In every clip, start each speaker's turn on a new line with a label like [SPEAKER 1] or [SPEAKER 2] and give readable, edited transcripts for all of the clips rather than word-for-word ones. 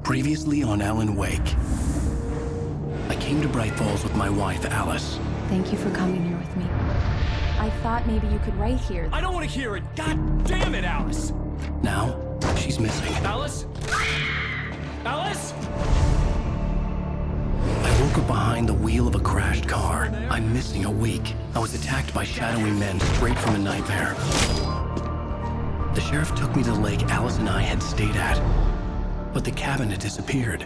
[SPEAKER 1] Previously on Alan Wake. I came to Bright Falls with my wife, Alice.
[SPEAKER 2] Thank you for coming here with me. I thought maybe you could write here.
[SPEAKER 3] I don't want to hear it! God damn it, Alice!
[SPEAKER 1] Now, she's missing.
[SPEAKER 3] Alice? Alice?
[SPEAKER 1] I woke up behind the wheel of a crashed car. I'm missing a week. I was attacked by shadowy men straight from a nightmare. The sheriff took me to the lake Alice and I had stayed at, but the cabin had disappeared.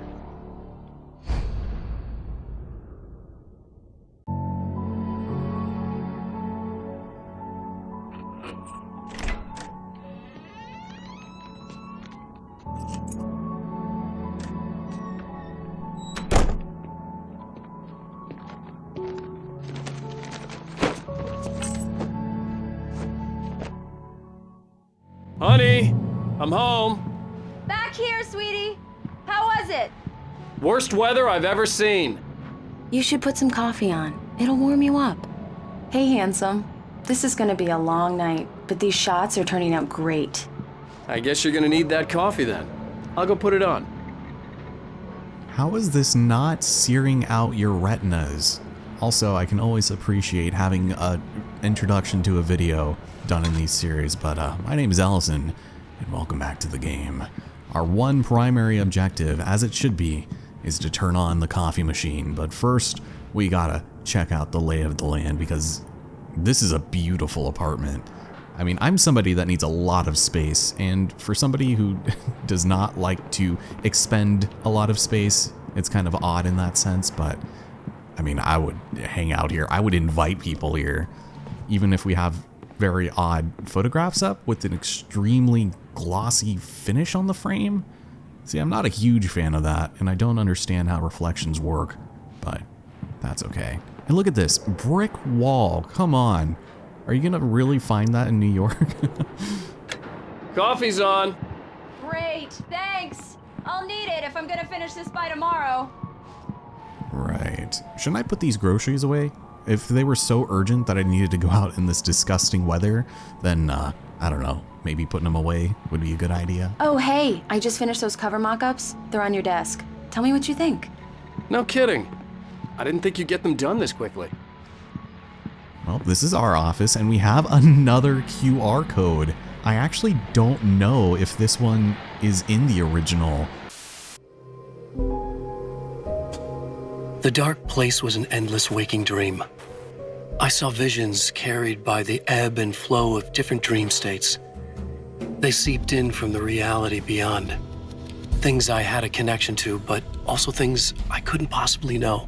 [SPEAKER 3] Honey, I'm home.
[SPEAKER 2] Back here, sweetie. How was it?
[SPEAKER 3] Worst weather I've ever seen.
[SPEAKER 2] You should put some coffee on. It'll warm you up. Hey, handsome. This is gonna be a long night, but these shots are turning out great.
[SPEAKER 3] I guess you're gonna need that coffee then. I'll go put it on.
[SPEAKER 4] How is this not searing out your retinas? Also, I can always appreciate having an introduction to a video done in these series, but my name is Allison, and welcome back to the game. Our one primary objective, as it should be, is to turn on the coffee machine, but first, we gotta check out the lay of the land, because this is a beautiful apartment. I mean, I'm somebody that needs a lot of space, and for somebody who does not like to expend a lot of space, it's kind of odd in that sense, but I mean, I would hang out here. I would invite people here, even if we have very odd photographs up with an extremely glossy finish on the frame. See, I'm not a huge fan of that, and I don't understand how reflections work, but that's okay. And look at this, brick wall, come on. Are you gonna really find that in New York?
[SPEAKER 3] Coffee's on.
[SPEAKER 2] Great, thanks. I'll need it if I'm gonna finish this by tomorrow.
[SPEAKER 4] Right. Shouldn't I put these groceries away? If they were so urgent that I needed to go out in this disgusting weather, then, I don't know, maybe putting them away would be a good idea.
[SPEAKER 2] Oh, hey, I just finished those cover mock-ups. They're on your desk. Tell me what you think.
[SPEAKER 3] No kidding. I didn't think you'd get them done this quickly.
[SPEAKER 4] Well, this is our office, and we have another QR code. I actually don't know if this one is in the original.
[SPEAKER 1] The dark place was an endless waking dream. I saw visions carried by the ebb and flow of different dream states. They seeped in from the reality beyond. Things I had a connection to, but also things I couldn't possibly know.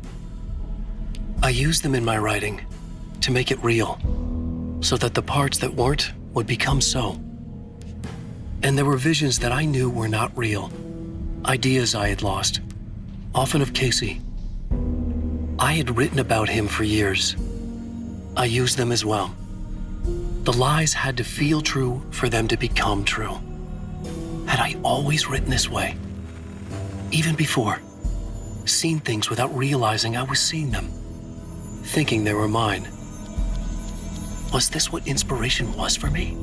[SPEAKER 1] I used them in my writing to make it real, so that the parts that weren't would become so. And there were visions that I knew were not real, ideas I had lost, often of Casey. I had written about him for years. I used them as well. The lies had to feel true for them to become true. Had I always written this way? Even before, seen things without realizing I was seeing them, thinking they were mine. Was this what inspiration was for me?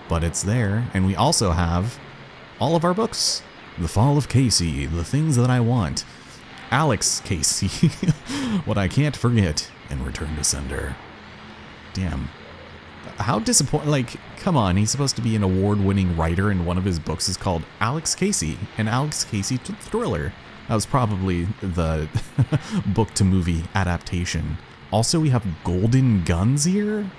[SPEAKER 4] But it's there, and we also have all of our books. The Fall of Casey, The Things That I Want, Alex Casey, What I Can't Forget, and Return to Sender. Damn. How disappointing, like, come on, he's supposed to be an award-winning writer, and one of his books is called Alex Casey, an Alex Casey thriller. That was probably the book-to-movie adaptation. Also, we have Golden Guns here.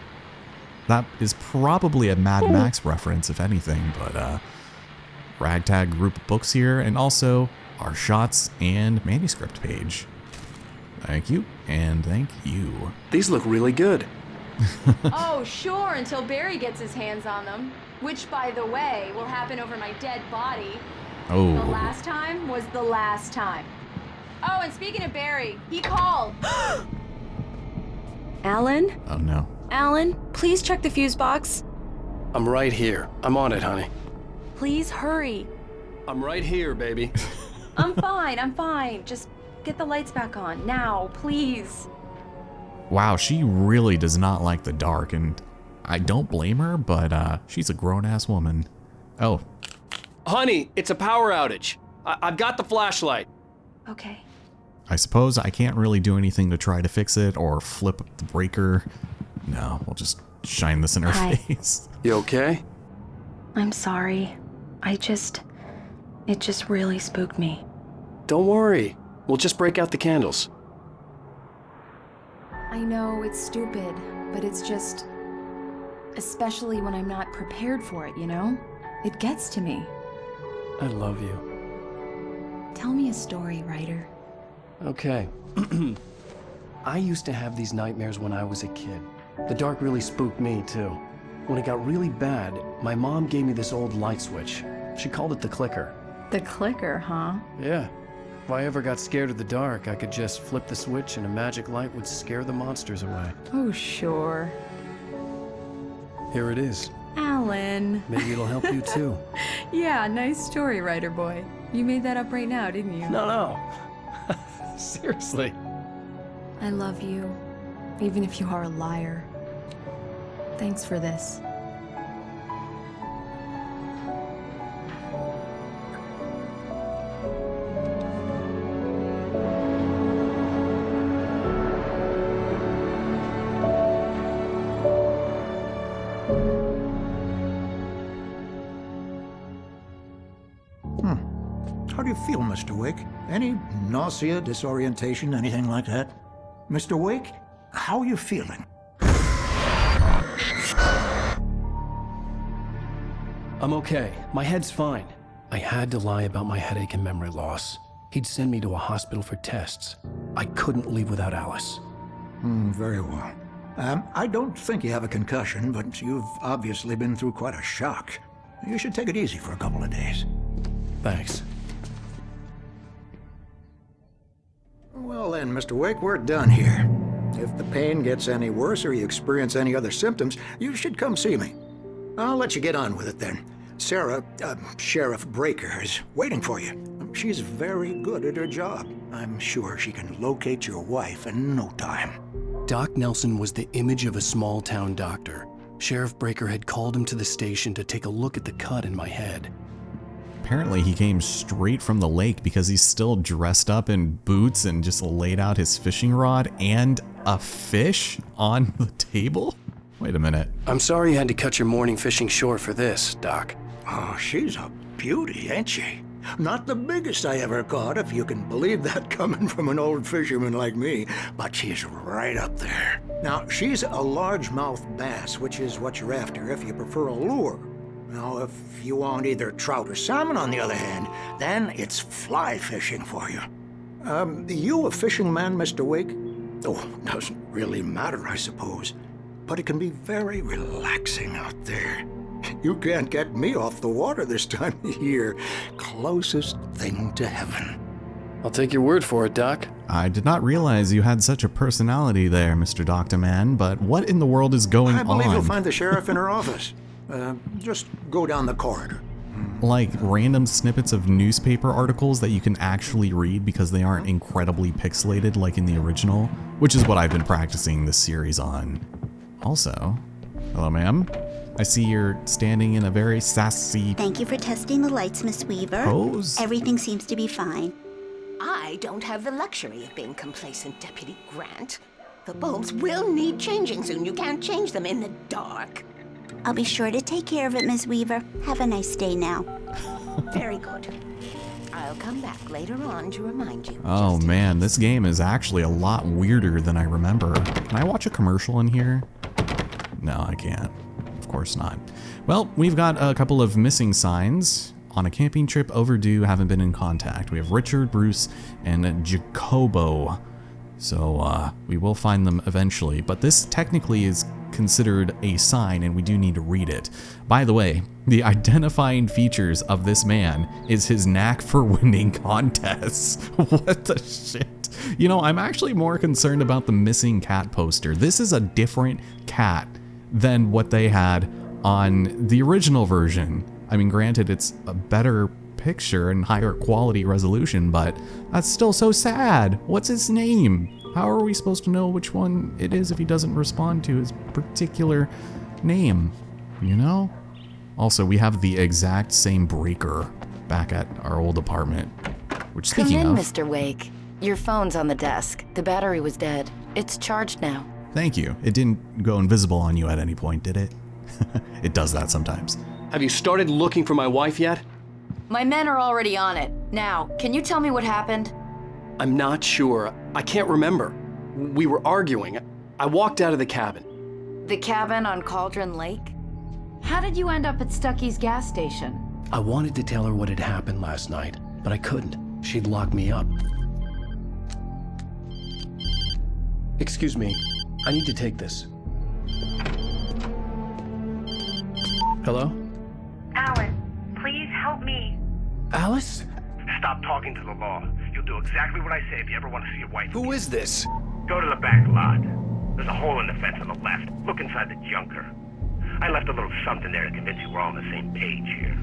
[SPEAKER 4] That is probably a Mad Max reference, if anything, but, ragtag group of books here, and also our shots and manuscript page. Thank you, and thank you.
[SPEAKER 3] These look really good.
[SPEAKER 2] Oh, sure, until Barry gets his hands on them. Which, by the way, will happen over my dead body.
[SPEAKER 4] Oh.
[SPEAKER 2] The last time was the last time. Oh, and speaking of Barry, he called. Alan?
[SPEAKER 4] Oh no.
[SPEAKER 2] Alan, please check the fuse box.
[SPEAKER 1] I'm right here. I'm on it, honey.
[SPEAKER 2] Please hurry.
[SPEAKER 3] I'm right here, baby.
[SPEAKER 2] I'm fine. Just get the lights back on, now, please.
[SPEAKER 4] Wow, she really does not like the dark, and I don't blame her, but she's a grown-ass woman. Oh,
[SPEAKER 3] Honey, it's a power outage. I've got the flashlight.
[SPEAKER 2] Okay.
[SPEAKER 4] I suppose I can't really do anything to try to fix it or flip the breaker. No, we'll just shine this in her
[SPEAKER 2] Hi.
[SPEAKER 4] face.
[SPEAKER 3] You okay?
[SPEAKER 2] I'm sorry. It just really spooked me.
[SPEAKER 3] Don't worry. We'll just break out the candles.
[SPEAKER 2] I know it's stupid, but it's just... Especially when I'm not prepared for it, you know? It gets to me.
[SPEAKER 3] I love you.
[SPEAKER 2] Tell me a story, writer.
[SPEAKER 3] Okay. I used to have these nightmares when I was a kid. The dark really spooked me, too. When it got really bad, my mom gave me this old light switch. She called it the clicker.
[SPEAKER 2] The clicker, huh?
[SPEAKER 3] Yeah. If I ever got scared of the dark, I could just flip the switch and a magic light would scare the monsters away.
[SPEAKER 2] Oh, sure.
[SPEAKER 3] Here it is.
[SPEAKER 2] Alan.
[SPEAKER 3] Maybe it'll help you, too.
[SPEAKER 2] Yeah, nice story, writer boy. You made that up right now, didn't you?
[SPEAKER 3] No. Seriously.
[SPEAKER 2] I love you, even if you are a liar. Thanks for this.
[SPEAKER 5] How do you feel, Mr. Wake? Any nausea, disorientation, anything like that? Mr. Wake, how are you feeling?
[SPEAKER 3] I'm okay. My head's fine. I had to lie about my headache and memory loss. He'd send me to a hospital for tests. I couldn't leave without Alice.
[SPEAKER 5] Very well. I don't think you have a concussion, but you've obviously been through quite a shock. You should take it easy for a couple of days.
[SPEAKER 3] Thanks.
[SPEAKER 5] Well then, Mr. Wake, we're done here. If the pain gets any worse or you experience any other symptoms, you should come see me. I'll let you get on with it then. Sarah, Sheriff Breaker, is waiting for you. She's very good at her job. I'm sure she can locate your wife in no time.
[SPEAKER 1] Doc Nelson was the image of a small-town doctor. Sheriff Breaker had called him to the station to take a look at the cut in my head.
[SPEAKER 4] Apparently he came straight from the lake because he's still dressed up in boots and just laid out his fishing rod and a fish on the table? Wait a minute.
[SPEAKER 1] I'm sorry you had to cut your morning fishing short for this, Doc.
[SPEAKER 5] Oh, she's a beauty, ain't she? Not the biggest I ever caught, if you can believe that coming from an old fisherman like me, but she's right up there. Now, she's a largemouth bass, which is what you're after if you prefer a lure. Now, if you want either trout or salmon, on the other hand, then it's fly fishing for you. You a fishing man, Mr. Wake? Oh, doesn't really matter, I suppose. But it can be very relaxing out there. You can't get me off the water this time of year. Closest thing to heaven.
[SPEAKER 1] I'll take your word for it, Doc.
[SPEAKER 4] I did not realize you had such a personality there, Mr. Doctor Man, but what in the world is going on?
[SPEAKER 5] I believe you'll find the sheriff in her office. Just go down the corridor.
[SPEAKER 4] Like random snippets of newspaper articles that you can actually read because they aren't incredibly pixelated like in the original, which is what I've been practicing this series on. Also, hello ma'am. I see you're standing in a very sassy
[SPEAKER 6] Thank you for testing the lights, Miss Weaver.
[SPEAKER 4] pose.
[SPEAKER 6] Everything seems to be fine.
[SPEAKER 7] I don't have the luxury of being complacent, Deputy Grant. The bulbs will need changing soon. You can't change them in the dark.
[SPEAKER 6] I'll be sure to take care of it, Miss Weaver. Have a nice day now.
[SPEAKER 7] Very good. I'll come back later on to remind you.
[SPEAKER 4] Oh
[SPEAKER 7] just in
[SPEAKER 4] man,
[SPEAKER 7] case.
[SPEAKER 4] this game is actually a lot weirder than I remember. Can I watch a commercial in here? No, I can't. Of course not. Well, we've got a couple of missing signs. On a camping trip overdue, haven't been in contact. We have Richard, Bruce, and Jacobo. So we will find them eventually, but this technically is considered a sign and we do need to read it. By the way, the identifying features of this man is his knack for winning contests. What the shit? You know, I'm actually more concerned about the missing cat poster. This is a different cat than what they had on the original version. I mean, granted, it's a better picture and higher quality resolution, but that's still so sad. What's his name? How are we supposed to know which one it is if he doesn't respond to his particular name, you know? Also, we have the exact same breaker back at our old apartment. Which,
[SPEAKER 2] Come
[SPEAKER 4] speaking
[SPEAKER 2] in,
[SPEAKER 4] of...
[SPEAKER 2] Mr. Wake. Your phone's on the desk. The battery was dead. It's charged now.
[SPEAKER 4] Thank you. It didn't go invisible on you at any point, did it? It does that sometimes.
[SPEAKER 3] Have you started looking for my wife yet?
[SPEAKER 2] My men are already on it. Now, can you tell me what happened?
[SPEAKER 3] I'm not sure. I can't remember. We were arguing. I walked out of the cabin.
[SPEAKER 2] The cabin on Cauldron Lake? How did you end up at Stucky's gas station?
[SPEAKER 3] I wanted to tell her what had happened last night, but I couldn't. She'd lock me up. Excuse me. I need to take this. Hello?
[SPEAKER 8] Alice, please help me.
[SPEAKER 3] Alice?
[SPEAKER 9] Stop talking to the law. You'll do exactly what I say if you ever want to see your wife.
[SPEAKER 3] Who is this?
[SPEAKER 9] Go to the back lot. There's a hole in the fence on the left. Look inside the junker. I left a little something there to convince you we're all on the same page here.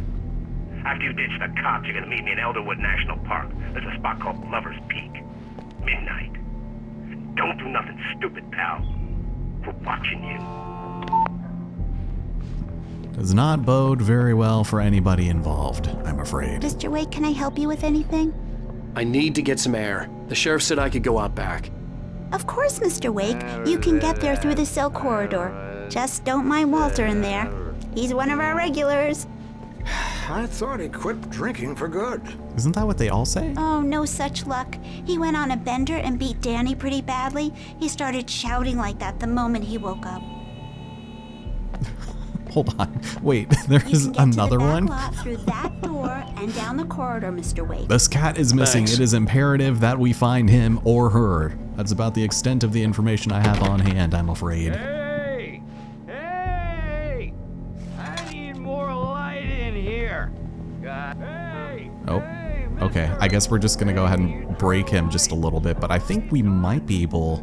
[SPEAKER 9] After you ditch the cops, you're gonna meet me in Elderwood National Park. There's a spot called Lover's Peak. Midnight. Don't do nothing stupid, pal. We're watching you.
[SPEAKER 4] Does not bode very well for anybody involved, I'm afraid.
[SPEAKER 6] Mr. Wake, can I help you with anything?
[SPEAKER 3] I need to get some air. The sheriff said I could go out back.
[SPEAKER 6] Of course, Mr. Wake. You can get there through the cell corridor. Just don't mind Walter in there. He's one of our regulars.
[SPEAKER 5] I thought he quit drinking for good.
[SPEAKER 4] Isn't that what they all say?
[SPEAKER 6] Oh, no such luck. He went on a bender and beat Danny pretty badly. He started shouting like that the moment he woke up.
[SPEAKER 4] Hold on. Wait, there
[SPEAKER 6] You
[SPEAKER 4] is
[SPEAKER 6] can get
[SPEAKER 4] another
[SPEAKER 6] to the back
[SPEAKER 4] one?
[SPEAKER 6] lot through that door and down the corridor, Mr. Wake.
[SPEAKER 4] This cat is missing.
[SPEAKER 3] Thanks.
[SPEAKER 4] It is imperative that we find him or her. That's about the extent of the information I have on hand, I'm afraid.
[SPEAKER 10] Hey! Hey! I need more light in here. Hey!
[SPEAKER 4] Oh,
[SPEAKER 10] Hey,
[SPEAKER 4] okay. I guess we're just gonna go ahead and break him just a little bit, but I think we might be able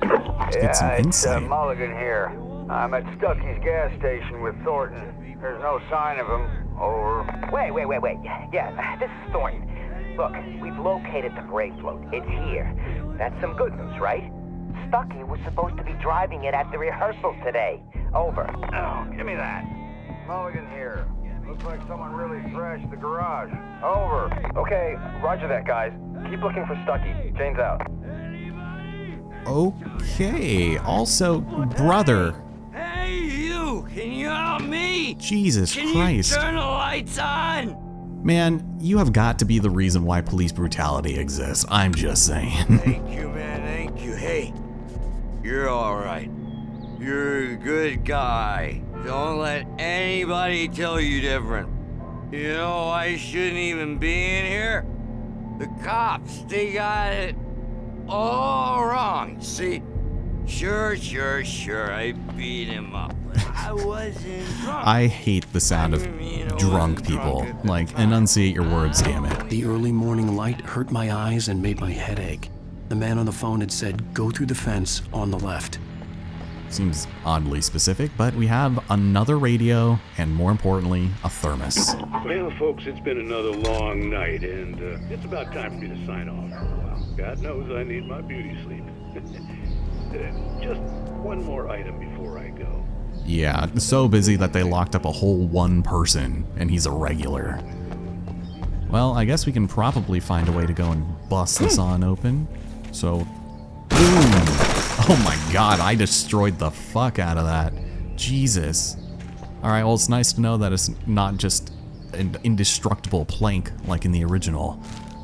[SPEAKER 4] to get some insight.
[SPEAKER 10] Mulligan here. I'm at Stucky's gas station with Thornton. There's no sign of him. Over.
[SPEAKER 11] Wait. Yeah, this is Thornton. Look, we've located the brake float. It's here. That's some good news, right? Stucky was supposed to be driving it at the rehearsal today. Over.
[SPEAKER 10] Oh, give me that. Mulligan here. Looks like someone really trashed the garage. Over.
[SPEAKER 11] Okay, roger that, guys. Keep looking for Stucky. Jane's out.
[SPEAKER 4] Okay. Also, brother.
[SPEAKER 10] Hey, you! Can you help me?
[SPEAKER 4] Jesus Christ.
[SPEAKER 10] Turn the lights on?
[SPEAKER 4] Man, you have got to be the reason why police brutality exists. I'm just saying.
[SPEAKER 10] Thank you, man. Thank you. Hey, you're all right. You're a good guy. Don't let anybody tell you different. You know, I shouldn't even be in here. The cops, they got it all wrong. See, sure, I beat him up. But I wasn't drunk.
[SPEAKER 4] I hate the sound of drunk people. Like, enunciate your words, damn it.
[SPEAKER 3] The early morning light hurt my eyes and made my head ache. The man on the phone had said, go through the fence on the left.
[SPEAKER 4] Seems oddly specific, but we have another radio and, more importantly, a thermos.
[SPEAKER 12] Well, folks, it's been another long night, and it's about time for me to sign off for a while. God knows I need my beauty sleep. Just one more item before I go.
[SPEAKER 4] Yeah, so busy that they locked up a whole one person, and he's a regular. Well, I guess we can probably find a way to go and bust this on open. So, boom! Oh my god, I destroyed the fuck out of that. Jesus. Alright, well, it's nice to know that it's not just an indestructible plank like in the original.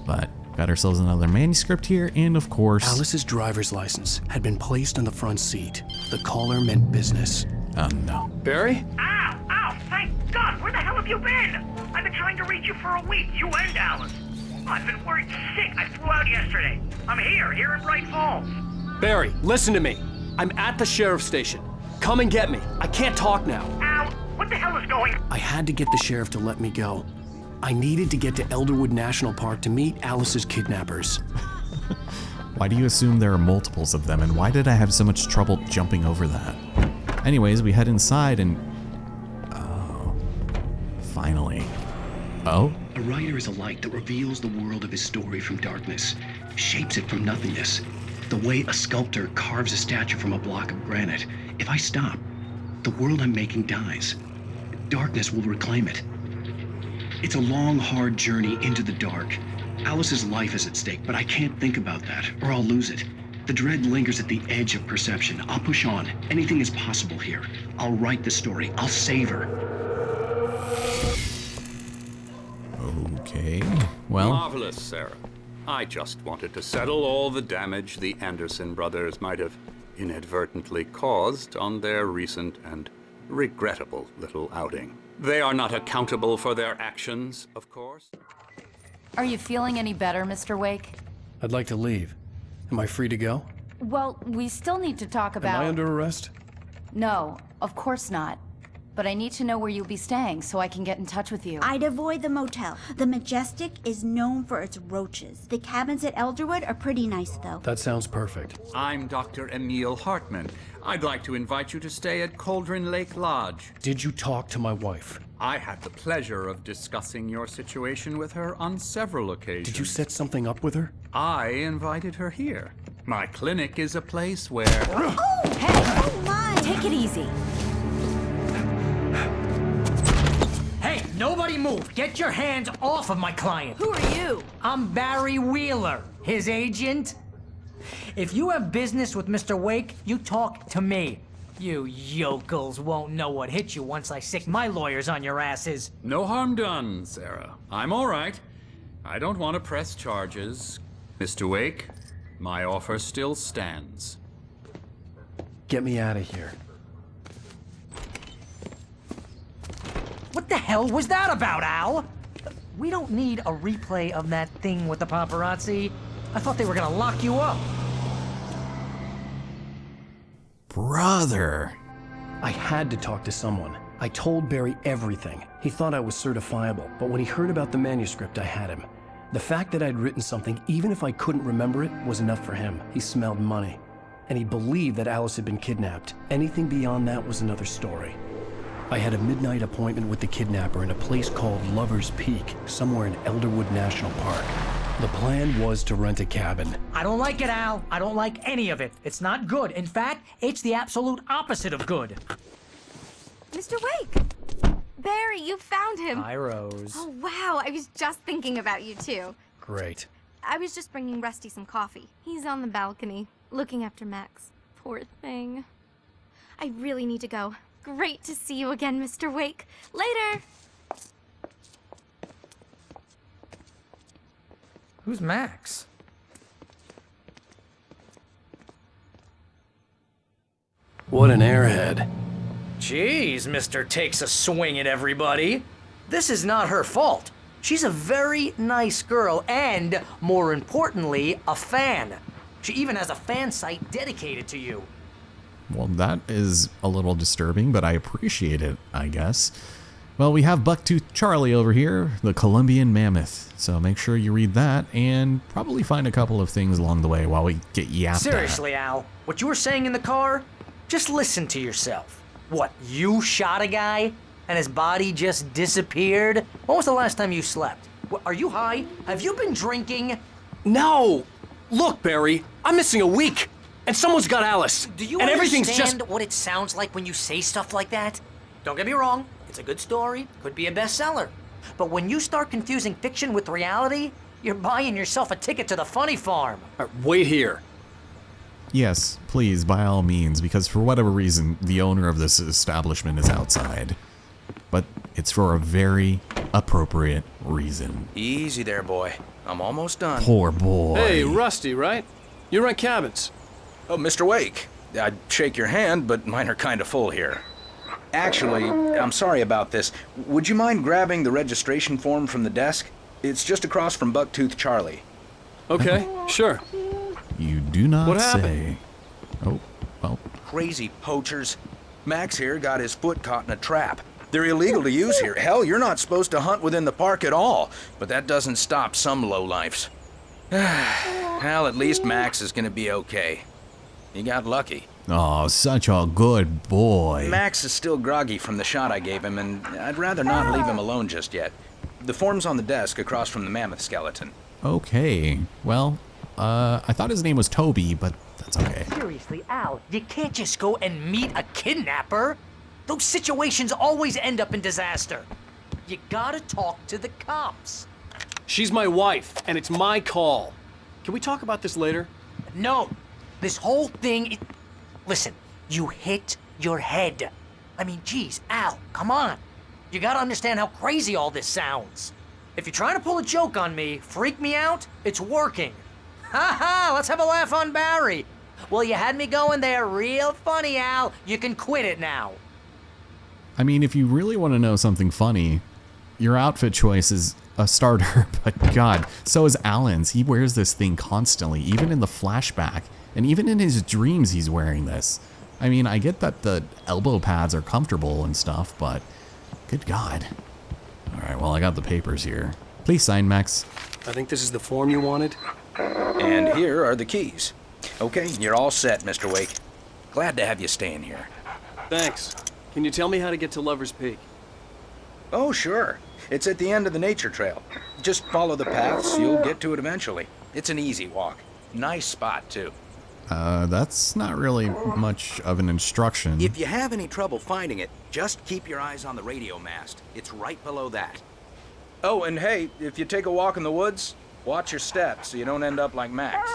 [SPEAKER 4] But got ourselves another manuscript here, and of course...
[SPEAKER 1] Alice's driver's license had been placed on the front seat. The caller meant business.
[SPEAKER 4] Oh no.
[SPEAKER 3] Barry?
[SPEAKER 9] Ow! Thank God! Where the hell have you been? I've been trying to reach you for a week, you and Alice. I've been worried sick. I flew out yesterday. I'm here in Bright Falls.
[SPEAKER 3] Barry, listen to me. I'm at the sheriff's station. Come and get me. I can't talk now.
[SPEAKER 9] Al, what the hell is going on?
[SPEAKER 1] I had to get the sheriff to let me go. I needed to get to Elderwood National Park to meet Alice's kidnappers.
[SPEAKER 4] Why do you assume there are multiples of them, and why did I have so much trouble jumping over that? Anyways, we head inside and... Oh. Finally. Oh?
[SPEAKER 1] A writer is a light that reveals the world of his story from darkness, shapes it from nothingness. The way a sculptor carves a statue from a block of granite. If I stop,
[SPEAKER 13] the world I'm making dies. Darkness will reclaim it. It's a long, hard journey into the dark. Alice's life is at stake, but I can't think about that, or I'll lose it. The dread lingers at the edge of perception. I'll push on. Anything is possible here. I'll write the story. I'll save her.
[SPEAKER 4] Okay, well...
[SPEAKER 14] Marvelous, Sarah. I just wanted to settle all the damage the Anderson brothers might have inadvertently caused on their recent and regrettable little outing. They are not accountable for their actions, of course.
[SPEAKER 15] Are you feeling any better, Mr. Wake?
[SPEAKER 3] I'd like to leave. Am I free to go?
[SPEAKER 15] Well, we still need to talk about...
[SPEAKER 3] Am I under arrest?
[SPEAKER 15] No, of course not. But I need to know where you'll be staying so I can get in touch with you.
[SPEAKER 6] I'd avoid the motel. The Majestic is known for its roaches. The cabins at Elderwood are pretty nice, though.
[SPEAKER 3] That sounds perfect.
[SPEAKER 14] I'm Dr. Emil Hartman. I'd like to invite you to stay at Cauldron Lake Lodge.
[SPEAKER 3] Did you talk to my wife?
[SPEAKER 14] I had the pleasure of discussing your situation with her on several occasions.
[SPEAKER 3] Did you set something up with her?
[SPEAKER 14] I invited her here. My clinic is a place where...
[SPEAKER 6] Oh! Hey! Oh, my!
[SPEAKER 15] Take it easy.
[SPEAKER 16] Hey, nobody move! Get your hands off of my client!
[SPEAKER 15] Who are you?
[SPEAKER 16] I'm Barry Wheeler, his agent. If you have business with Mr. Wake, you talk to me. You yokels won't know what hit you once I sick my lawyers on your asses.
[SPEAKER 14] No harm done, Sarah. I'm all right. I don't want to press charges. Mr. Wake, my offer still stands.
[SPEAKER 3] Get me out of here.
[SPEAKER 16] What the hell was that about, Al? We don't need a replay of that thing with the paparazzi. I thought they were gonna lock you up.
[SPEAKER 4] Brother.
[SPEAKER 3] I had to talk to someone. I told Barry everything. He thought I was certifiable, but when he heard about the manuscript, I had him. The fact that I'd written something, even if I couldn't remember it, was enough for him. He smelled money. And he believed that Alice had been kidnapped. Anything beyond that was another story. I had a midnight appointment with the kidnapper in a place called Lover's Peak, somewhere in Elderwood National Park. The plan was to rent a cabin.
[SPEAKER 16] I don't like it, Al. I don't like any of it. It's not good. In fact, it's the absolute opposite of good.
[SPEAKER 17] Mr. Wake! Barry, you found him!
[SPEAKER 16] Hi, Rose.
[SPEAKER 17] Oh, wow. I was just thinking about you, too.
[SPEAKER 3] Great.
[SPEAKER 17] I was just bringing Rusty some coffee. He's on the balcony, looking after Max. Poor thing. I really need to go. Great to see you again, Mr. Wake. Later!
[SPEAKER 16] Who's Max?
[SPEAKER 3] What an airhead.
[SPEAKER 16] Jeez, Mr. Takes a swing at everybody. This is not her fault. She's a very nice girl and, more importantly, a fan. She even has a fan site dedicated to you.
[SPEAKER 4] Well, that is a little disturbing, but I appreciate it, I guess. Well, we have Bucktooth Charlie over here, the Colombian mammoth. So make sure you read that and probably find a couple of things along the way while we get yapped at.
[SPEAKER 16] Seriously, Al, what you were saying in the car? Just listen to yourself. What, you shot a guy and his body just disappeared? When was the last time you slept? What, are you high? Have you been drinking?
[SPEAKER 3] No! Look, Barry, I'm missing a week. And someone's got Alice.
[SPEAKER 16] Do you
[SPEAKER 3] and
[SPEAKER 16] understand
[SPEAKER 3] everything's just...
[SPEAKER 16] what it sounds like when you say stuff like that? Don't get me wrong, it's a good story, could be a bestseller. But when you start confusing fiction with reality, you're buying yourself a ticket to the funny farm.
[SPEAKER 3] Wait here.
[SPEAKER 4] Yes, please, by all means, because for whatever reason, the owner of this establishment is outside. But it's for a very appropriate reason.
[SPEAKER 18] Easy there, boy. I'm almost done.
[SPEAKER 4] Poor boy.
[SPEAKER 19] Hey, Rusty, right? You rent cabins.
[SPEAKER 18] Oh, Mr. Wake. I'd shake your hand, but mine are kind of full here. Actually, I'm sorry about this. Would you mind grabbing the registration form from the desk? It's just across from Bucktooth Charlie.
[SPEAKER 19] Okay, sure.
[SPEAKER 4] You do not
[SPEAKER 19] What happened?
[SPEAKER 4] say. Oh, well.
[SPEAKER 18] Crazy poachers. Max here got his foot caught in a trap. They're illegal to use here. Hell, you're not supposed to hunt within the park at all. But that doesn't stop some lowlifes. Well, at least Max is gonna be okay. He got lucky.
[SPEAKER 4] Oh, such a good boy.
[SPEAKER 18] Max is still groggy from the shot I gave him, and I'd rather not leave him alone just yet. The form's on the desk across from the mammoth skeleton.
[SPEAKER 4] Okay. Well, I thought his name was Toby, but that's okay.
[SPEAKER 16] Seriously, Al, you can't just go and meet a kidnapper. Those situations always end up in disaster. You gotta talk to the cops.
[SPEAKER 19] She's my wife, and it's my call. Can we talk about this later?
[SPEAKER 16] No, this whole thing. Listen, you hit your head. I mean, geez, Al, come on. You gotta understand how crazy all this sounds. If you're trying to pull a joke on me, freak me out, it's working. Ha ha, let's have a laugh on Barry. Well, you had me going there real funny, Al. You can quit it now.
[SPEAKER 4] I mean, if you really want to know something funny, your outfit choice is a starter, but God, so is Alan's. He wears this thing constantly, even in the flashback, and even in his dreams he's wearing this. I mean, I get that the elbow pads are comfortable and stuff, but good God. All right, well, I got the papers here. Please sign, Max.
[SPEAKER 19] I think this is the form you wanted.
[SPEAKER 18] And here are the keys. Okay, you're all set, Mr. Wake. Glad to have you staying here.
[SPEAKER 19] Thanks. Can you tell me how to get to Lover's Peak?
[SPEAKER 18] Oh, sure. It's at the end of the nature trail. Just follow the paths, you'll get to it eventually. It's an easy walk. Nice spot, too.
[SPEAKER 4] That's not really much of an instruction.
[SPEAKER 18] If you have any trouble finding it, just keep your eyes on the radio mast. It's right below that. Oh, and hey, if you take a walk in the woods, watch your steps so you don't end up like Max.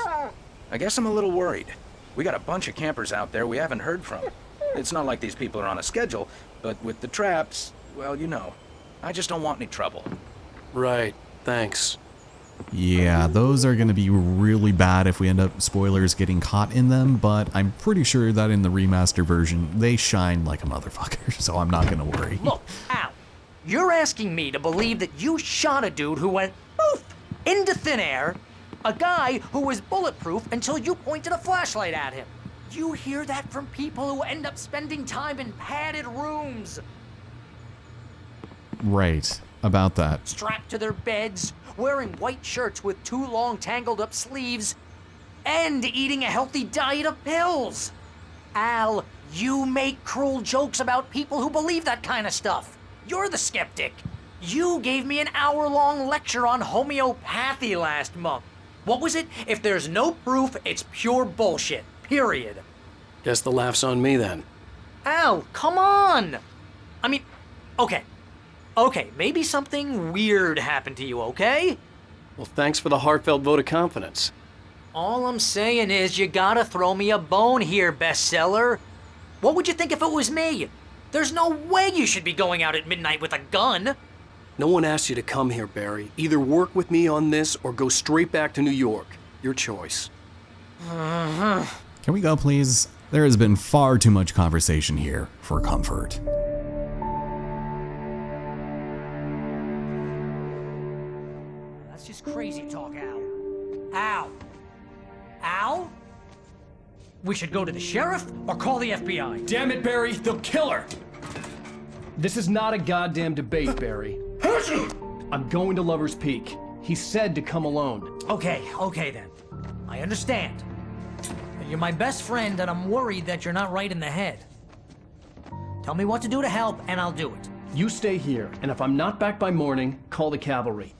[SPEAKER 18] I guess I'm a little worried. We got a bunch of campers out there we haven't heard from. It's not like these people are on a schedule, but with the traps, well, you know, I just don't want any trouble.
[SPEAKER 19] Right, thanks.
[SPEAKER 4] Yeah, those are going to be really bad if we end up, spoilers, getting caught in them, but I'm pretty sure that in the remaster version, they shine like a motherfucker, so I'm not going to worry.
[SPEAKER 16] Look, Al, you're asking me to believe that you shot a dude who went poof into thin air, a guy who was bulletproof until you pointed a flashlight at him. You hear that from people who end up spending time in padded rooms.
[SPEAKER 4] Right, about that.
[SPEAKER 16] Strapped to their beds, wearing white shirts with too long tangled up sleeves, and eating a healthy diet of pills. Al, you make cruel jokes about people who believe that kind of stuff. You're the skeptic. You gave me an hour-long lecture on homeopathy last month. What was it? If there's no proof, it's pure bullshit. Period.
[SPEAKER 19] Guess the laugh's on me then.
[SPEAKER 16] Al, come on! I mean, okay, maybe something weird happened to you, okay?
[SPEAKER 19] Well, thanks for the heartfelt vote of confidence.
[SPEAKER 16] All I'm saying is you gotta throw me a bone here, bestseller. What would you think if it was me? There's no way you should be going out at midnight with a gun.
[SPEAKER 19] No one asked you to come here, Barry. Either work with me on this or go straight back to New York. Your choice.
[SPEAKER 4] Can we go, please? There has been far too much conversation here for comfort.
[SPEAKER 16] That's just crazy talk, Al. Al? Al? We should go to the sheriff or call the FBI.
[SPEAKER 3] Damn it, Barry, they'll kill her! This is not a goddamn debate, Barry. I'm going to Lover's Peak. He said to come alone.
[SPEAKER 16] Okay then. I understand. You're my best friend, and I'm worried that you're not right in the head. Tell me what to do to help, and I'll do it.
[SPEAKER 3] You stay here, and if I'm not back by morning, call the cavalry.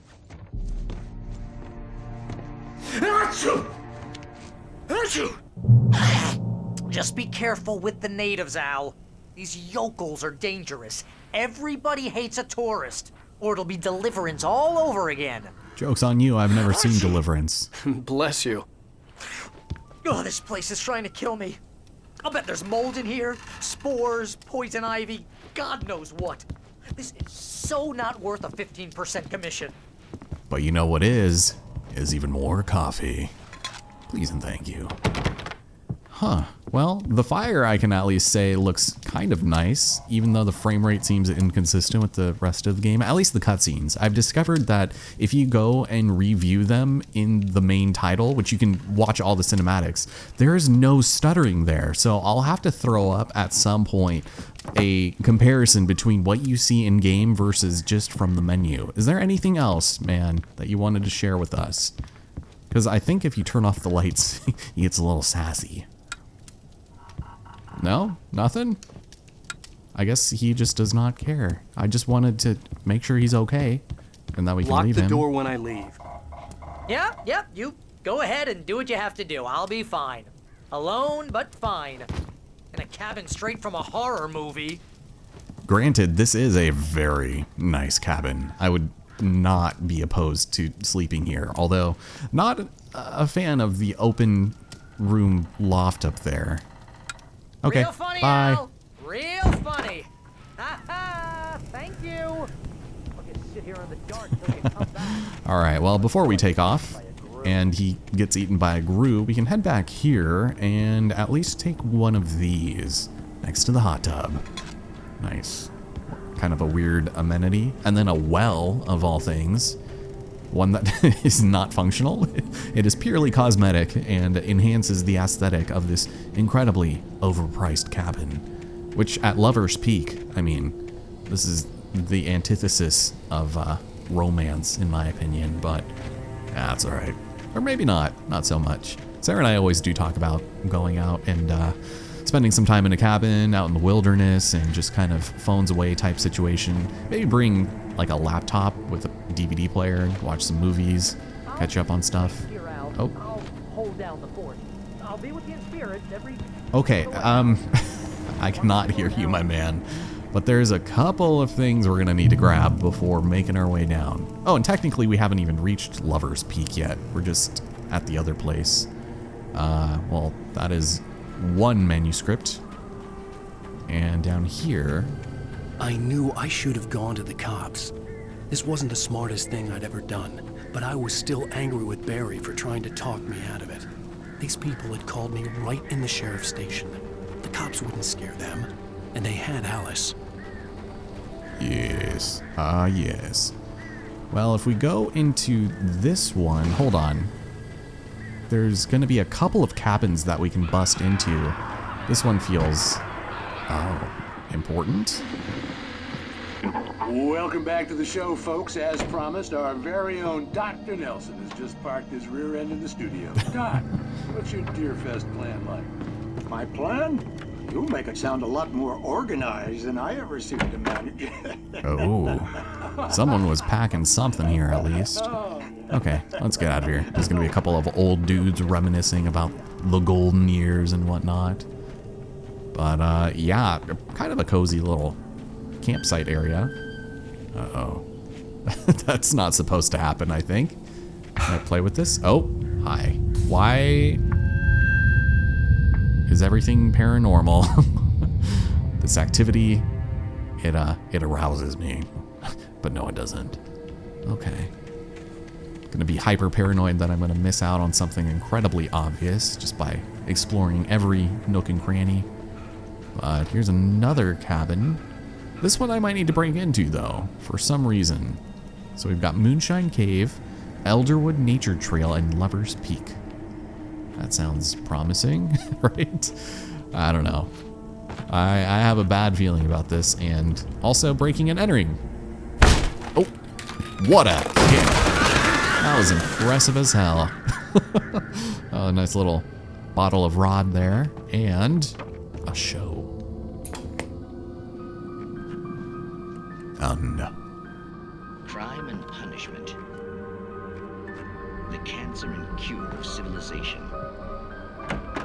[SPEAKER 16] Achoo! Just be careful with the natives, Al. These yokels are dangerous. Everybody hates a tourist, or it'll be Deliverance all over again.
[SPEAKER 4] Joke's on you, I've never seen Deliverance.
[SPEAKER 19] Bless you.
[SPEAKER 16] Oh, this place is trying to kill me. I'll bet there's mold in here, spores, poison ivy, God knows what. This is so not worth a 15% commission.
[SPEAKER 4] But you know what is even more coffee. Please and thank you. Huh. Well, the fire, I can at least say, looks kind of nice, even though the frame rate seems inconsistent with the rest of the game, at least the cutscenes. I've discovered that if you go and review them in the main title, which you can watch all the cinematics, there is no stuttering there. So I'll have to throw up at some point a comparison between what you see in game versus just from the menu. Is there anything else, man, that you wanted to share with us? Because I think if you turn off the lights, he gets a little sassy. No? Nothing? I guess he just does not care. I just wanted to make sure he's okay, and that we can leave him.
[SPEAKER 19] Lock the door when I leave.
[SPEAKER 16] Yep, you go ahead and do what you have to do. I'll be fine. Alone, but fine. In a cabin straight from a horror movie.
[SPEAKER 4] granted, this is a very nice cabin. I would not be opposed to sleeping here, although not a fan of the open room loft up there. Okay,
[SPEAKER 16] Real funny,
[SPEAKER 4] bye.
[SPEAKER 16] Al. Real funny. Ha ha! Thank you. I'll just sit here in the dark till you come back.
[SPEAKER 4] All right, well, before we take off and he gets eaten by a grue, we can head back here and at least take one of these next to the hot tub. Nice. Kind of a weird amenity. And then a well, of all things. One that is not functional. It is purely cosmetic and enhances the aesthetic of this incredibly overpriced cabin. Which, at Lover's Peak, I mean, this is the antithesis of romance, in my opinion, but that's alright. Or maybe not so much. Sarah and I always do talk about going out and spending some time in a cabin, out in the wilderness, and just kind of phones away type situation. Maybe bring like a laptop with a DVD player, watch some movies, catch up on stuff. Oh.
[SPEAKER 16] I'll hold down the fort. I'll be with you in spirit every...
[SPEAKER 4] Okay, I cannot hear you, my man. But there's a couple of things we're gonna need to grab before making our way down. Oh, and technically we haven't even reached Lover's Peak yet. We're just at the other place. Well, that is one manuscript. And down here...
[SPEAKER 1] I knew I should have gone to the cops. This wasn't the smartest thing I'd ever done, but I was still angry with Barry for trying to talk me out of it. These people had called me right in the sheriff's station. The cops wouldn't scare them, and they had Alice.
[SPEAKER 4] Yes. Yes. Well, if we go into this one, hold on. There's gonna be a couple of cabins that we can bust into. This one feels, important.
[SPEAKER 12] Welcome back to the show, folks. As promised, our very own Dr. Nelson has just parked his rear end in the studio. Doc, what's your Deerfest plan like?
[SPEAKER 5] My plan? You make it sound a lot more organized than I ever seem to manage.
[SPEAKER 4] Oh. Someone was packing something here, at least. Okay, let's get out of here. There's gonna be a couple of old dudes reminiscing about the golden years and whatnot. But, yeah, kind of a cozy little campsite area. Uh-oh. That's not supposed to happen, I think. Can I play with this? Oh, hi. Why is everything paranormal? This activity, it arouses me. But no, it doesn't. Okay. Gonna be hyper paranoid that I'm gonna miss out on something incredibly obvious just by exploring every nook and cranny. But here's another cabin. This one I might need to break into, though, for some reason. So we've got Moonshine Cave, Elderwood Nature Trail, and Lover's Peak. That sounds promising, right? I don't know. I have a bad feeling about this, and also breaking and entering. Oh, what a kick. That was impressive as hell. Oh, a nice little bottle of rod there, and a show.
[SPEAKER 20] Crime and punishment. The cancer and cure of civilization.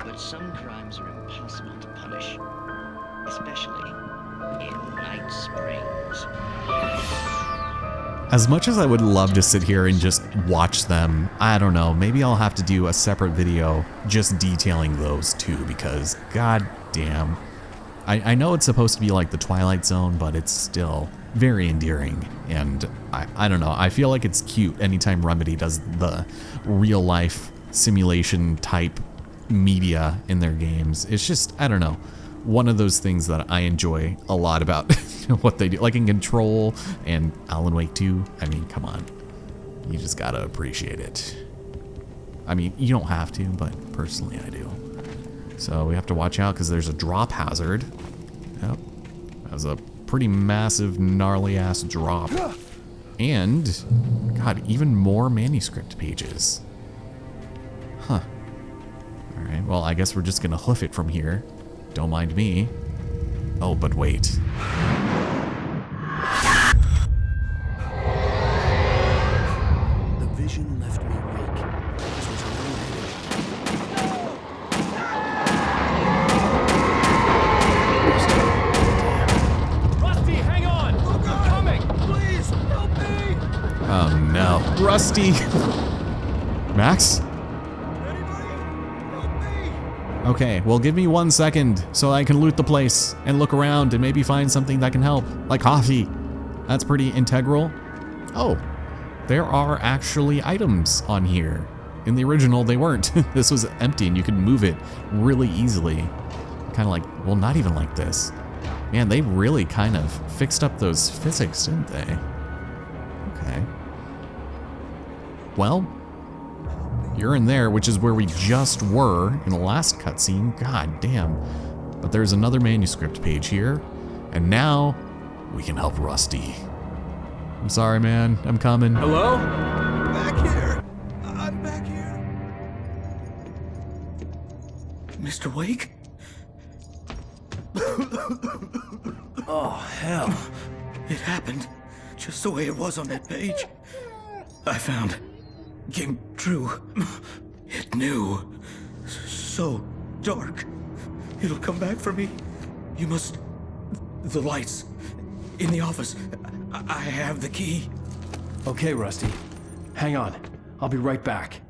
[SPEAKER 20] But some crimes are impossible to punish, especially in Night Springs.
[SPEAKER 4] As much as I would love to sit here and just watch them, I don't know, maybe I'll have to do a separate video just detailing those two, because god damn. I know it's supposed to be like the Twilight Zone, but it's still very endearing, and I don't know, I feel like it's cute anytime Remedy does the real life simulation type media in their games. It's just, I don't know, one of those things that I enjoy a lot about what they do, like in Control and Alan Wake 2. I mean, come on, you just gotta appreciate it. I mean, you don't have to, but personally I do. So we have to watch out because there's a drop hazard. Yep, that was a pretty massive, gnarly ass drop. And, god, even more manuscript pages. Huh. Alright, well, I guess we're just gonna hoof it from here. Don't mind me. Oh, but wait.
[SPEAKER 1] The vision left me weak. This was
[SPEAKER 16] Rusty,
[SPEAKER 4] Oh no. Rusty! Max? Okay, well give me 1 second so I can loot the place and look around and maybe find something that can help. Like coffee. That's pretty integral. Oh, there are actually items on here. In the original, they weren't. This was empty and you could move it really easily. Kind of like, well, not even like this. Man, they really kind of fixed up those physics, didn't they? Okay. Well, you're in there, which is where we just were in the last cutscene. God damn. But there's another manuscript page here. And now, we can help Rusty. I'm sorry, man. I'm coming.
[SPEAKER 19] Hello?
[SPEAKER 5] Back here. I'm back here. Mr. Wake?
[SPEAKER 19] Oh, hell.
[SPEAKER 5] It happened just the way it was on that page. I found. Came true. It knew. So dark. It'll come back for me. You must. The lights. In the office. I have the key.
[SPEAKER 19] Okay, Rusty. Hang on. I'll be right back.